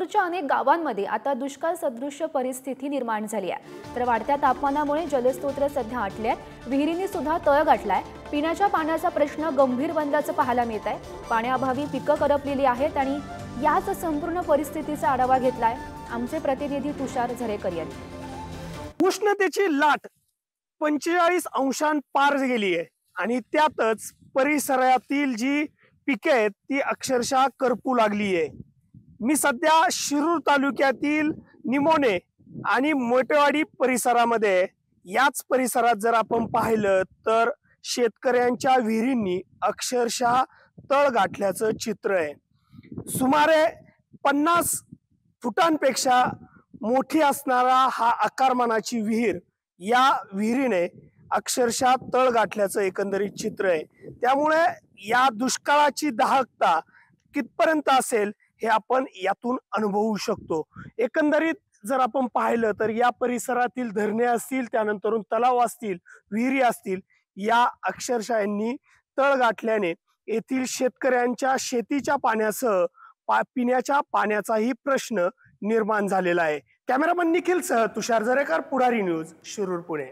शिरूरच्या अनेक गावांमध्ये आता दुष्काळ सदृश्य परिस्थिती निर्माण झाली आहे। तर वाढत्या तापमानामुळे जलस्रोत सध्या आटले आहेत, विहिरींनी सुद्धा तळ गाठलाय। पिण्याच्या पाण्याचा प्रश्न गंभीर बनल्याचं पाहायला मिळत आहे। पाण्याअभावी पिकं करपलेली आहेत आणि याच संपूर्ण परिस्थितीचा आढावा घेतलाय आमचे प्रतिनिधी तुषार झरेकर यांनी। उष्णतेची लाट 45 अंशांपार गेली आहे आणि त्यातच परिसरातील जी पिके आहेत ती अक्षरशः करपू लागली आहे। मी सध्या शिरूर तालुक्यातील निमोणे आणि मोटेवाडी परिसरामध्ये, याच परिसरात जर आपण पाहिलं तर शेतकऱ्यांच्या विहिरींनी अक्षरशः तळ गाठल्याचं चित्र आहे। सुमारे 50 फुटांपेक्षा मोठी असणारा हा आकारमानाची विहीर, या विहिरीने अक्षरशः तळ गाठल्याचं एकंदरीत चित्र आहे। त्यामुळे या दुष्काळाची दाहकता कितपर्यंत असेल हे आपण यातून अनुभवू शकतो। एकंदरीत जर आपण पाहिलं तर या परिसरातील धरणे असतील, त्यानंतर तलाव असतील, विहिरी असतील, या अक्षरशः यांनी तळ गाठल्याने येथील शेतकऱ्यांच्या शेतीच्या पाण्यासह पिण्याच्या पाण्याचाही प्रश्न निर्माण झालेला आहे। कॅमेरामन निखिल सह तुषार झरेकर, पुढारी न्यूज, शिरूर, पुणे।